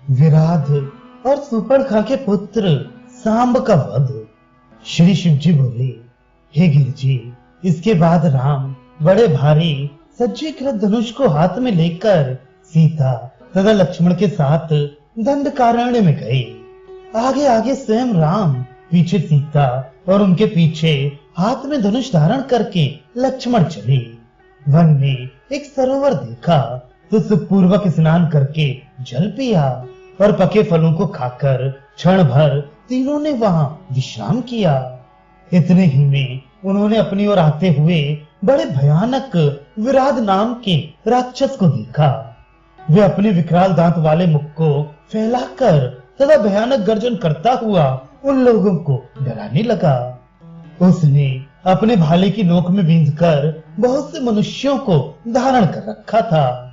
विराध और सुपर्णखा के पुत्र सांब का वध। श्री शिव जी बोले, हे गिरिजी, इसके बाद राम बड़े भारी सज्जीकृत धनुष को हाथ में लेकर सीता तथा लक्ष्मण के साथ दंडकारण्य में गए। आगे आगे स्वयं राम, पीछे सीता और उनके पीछे हाथ में धनुष धारण करके लक्ष्मण चले। वन में एक सरोवर देखा तो सुखपूर्वक स्नान करके जल पिया और पके फलों को खाकर क्षण भर तीनों ने वहां विश्राम किया। इतने ही में उन्होंने अपनी ओर आते हुए बड़े भयानक विराध नाम के राक्षस को देखा। वे अपने विकराल दांत वाले मुख को फैलाकर तथा भयानक गर्जन करता हुआ उन लोगों को डराने लगा। उसने अपने भाले की नोक में बींधकर बहुत से मनुष्यों को धारण कर रखा था।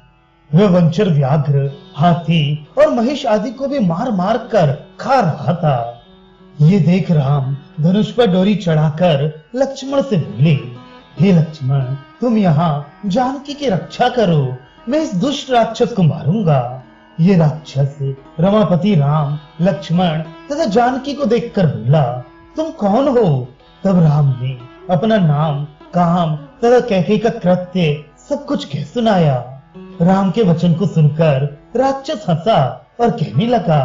वह वंचर, व्याघ्र, हाथी और महिष आदि को भी मार मार कर खा रहा था। ये देख राम धनुष पर डोरी चढ़ाकर लक्ष्मण से बोले, हे लक्ष्मण, तुम यहाँ जानकी की रक्षा करो, मैं इस दुष्ट राक्षस को मारूंगा। ये राक्षस रमापति राम, लक्ष्मण तथा जानकी को देखकर बोला, तुम कौन हो? तब राम ने अपना नाम, काम तथा कैकेयी का कृत्य सब कुछ कह सुनाया। राम के वचन को सुनकर राक्षस हंसा और कहने लगा,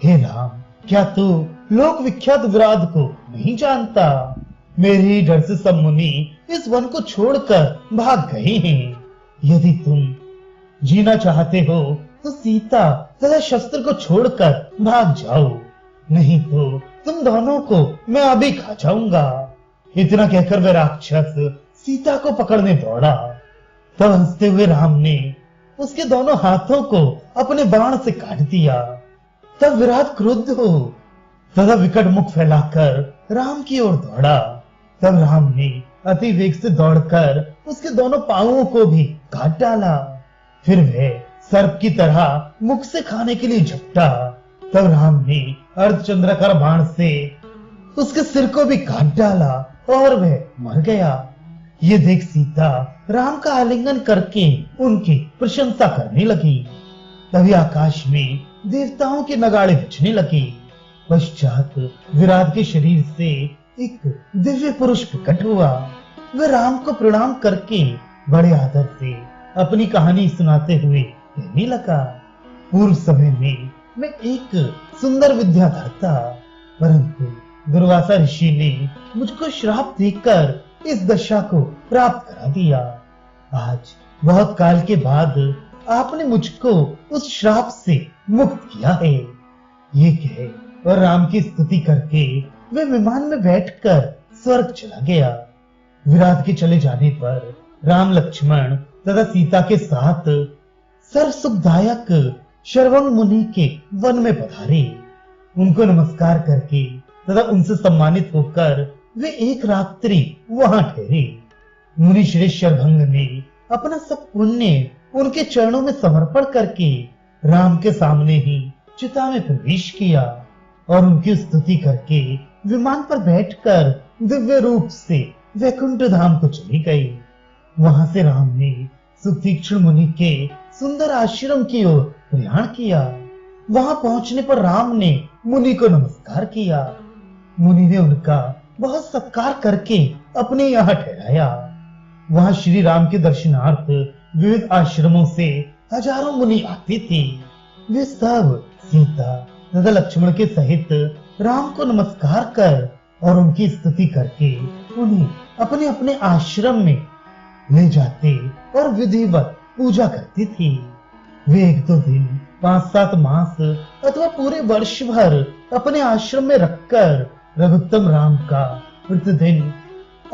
हे राम, क्या तू लोक विख्यात विराध को नहीं जानता? मेरे ही डर से सब मुनि इस वन को छोड़कर भाग गए हैं। यदि तुम जीना चाहते हो तो सीता तथा शस्त्र को छोड़कर भाग जाओ, नहीं तो तुम दोनों को मैं अभी खा जाऊंगा। इतना कहकर वह राक्षस सीता को पकड़ने दौड़ा। तब हंसते हुए राम ने उसके दोनों हाथों को अपने बाण से काट दिया। तब विराट क्रुद्ध हो तथा विकट मुख फैलाकर राम की ओर दौड़ा। तब राम ने अति वेग से दौड़कर उसके दोनों पांवों को भी काट डाला। फिर वह सर्प की तरह मुख से खाने के लिए झपटा। तब राम ने अर्धचंद्राकार बाण से उसके सिर को भी काट डाला और वह मर गया। ये देख सीता राम का आलिंगन करके उनकी प्रशंसा करने लगी। तभी आकाश में देवताओं के नगाड़े बजने लगे। पश्चात विराट के शरीर से एक दिव्य पुरुष प्रकट हुआ। वह राम को प्रणाम करके बड़े आदर से अपनी कहानी सुनाते हुए कहने लगा, पूर्व समय में मैं एक सुंदर विद्याधर था, परंतु दुर्वासा ऋषि ने मुझको श्राप देकर इस दशा को प्राप्त करा दिया। आज बहुत काल के बाद आपने मुझको उस श्राप से मुक्त किया है। ये कह और राम की स्तुति करके वे विमान में बैठकर स्वर्ग चला गया। विराट के चले जाने पर राम, लक्ष्मण तथा सीता के साथ सर्व सुखदायक श्रवण मुनि के वन में पधारे। उनको नमस्कार करके तथा उनसे सम्मानित होकर वे एक रात्रि वहां ठहरे। मुनि श्रेष्ठ शरभंग ने अपना सब पुण्य उनके चरणों में समर्पण करके राम के सामने ही चिता में प्रवेश किया और उनकी स्तुति करके विमान पर बैठकर दिव्य रूप से वैकुंठ धाम को चली गई। वहां से राम ने सुतीक्ष्ण मुनि के सुंदर आश्रम की ओर प्रयाण किया। वहां पहुंचने पर राम ने मुनि को नमस्कार किया। मुनि ने उनका बहुत सत्कार करके अपने यहाँ ठहराया। वहां श्री राम के दर्शनार्थ विविध आश्रमों से हजारों मुनि आते थे। वे सब सीता तथा लक्ष्मण के सहित राम को नमस्कार कर और उनकी स्तुति करके उन्हें अपने अपने आश्रम में ले जाते और विधिवत पूजा करते थे। वे 1-2 दिन, 5-7 मास अथवा पूरे वर्ष भर अपने आश्रम में रखकर रघुत्तम राम का प्रतिदिन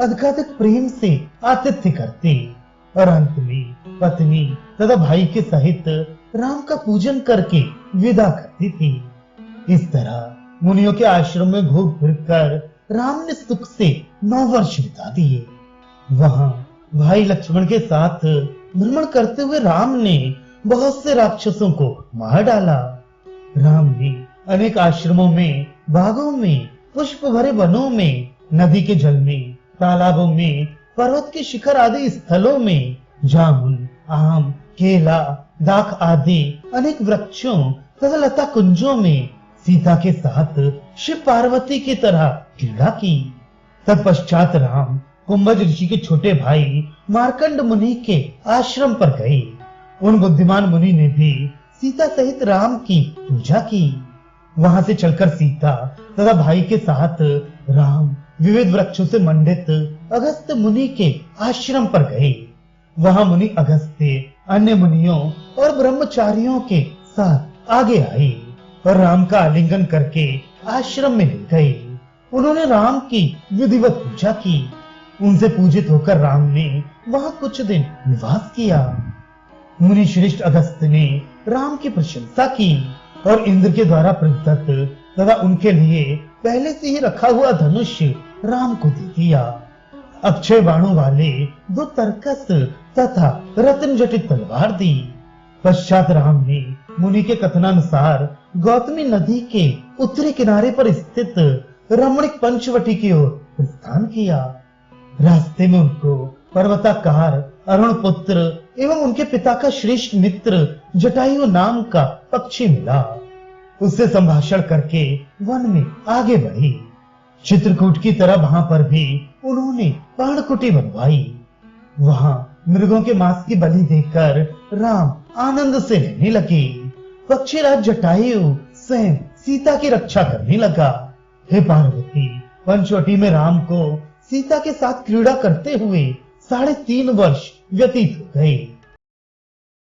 अधिकाधिक प्रेम से आतिथ्य करते और अंत में पत्नी तथा भाई के सहित राम का पूजन करके विदा करती थी। इस तरह मुनियों के आश्रम में घूम फिरकर राम ने सुख से 9 वर्ष बिता दिए। वहां भाई लक्ष्मण के साथ भ्रमण करते हुए राम ने बहुत से राक्षसों को मार डाला। राम ने अनेक आश्रमों में, बागों में, पुष्प भरे वनों में, नदी के जल में, तालाबों में, पर्वत के शिखर आदि स्थलों में जामुन, आम, केला, दाख आदि अनेक वृक्षों तथा लता कुंजों में सीता के साथ शिव पार्वती की तरह क्रीड़ा की। तत्पश्चात राम कुंभज ऋषि के छोटे भाई मार्कंड मुनि के आश्रम पर गए। उन बुद्धिमान मुनि ने भी सीता सहित राम की पूजा की। वहां से चलकर सीता तथा भाई के साथ राम विविध वृक्षों से मंडित अगस्त्य मुनि के आश्रम पर गए। वहां मुनि अगस्त्य अन्य मुनियों और ब्रह्मचारियों के साथ आगे आए और राम का आलिंगन करके आश्रम में ले गए। उन्होंने राम की विधिवत पूजा की। उनसे पूजित होकर राम ने वहां कुछ दिन निवास किया। मुनि श्रेष्ठ अगस्त्य ने राम की प्रशंसा की और इंद्र के द्वारा प्रदत्त तथा उनके लिए पहले से ही रखा हुआ धनुष राम को दे दिया। अक्षय बाणों वाले 2 तरकस तथा रत्न जटित तलवार दी। पश्चात राम ने मुनि के कथनानुसार गौतमी नदी के उत्तरी किनारे पर स्थित रमणीक पंचवटी की ओर प्रस्थान किया। रास्ते में उनको पर्वताकार अरुण पुत्र एवं उनके पिता का श्रेष्ठ मित्र जटायु नाम का पक्षी मिला। उससे संभाषण करके वन में आगे बढ़े। चित्रकूट की तरह वहां पर भी उन्होंने पर्णकुटी बनवाई। वहां मृगों के मांस की बलि देकर राम आनंद से रहने लगे। पक्षीराज जटायु स्वयं सीता की रक्षा करने लगा। हे पार्वती, पंचवटी में राम को सीता के साथ क्रीड़ा करते हुए 3.5 वर्ष व्यतीत हो गए।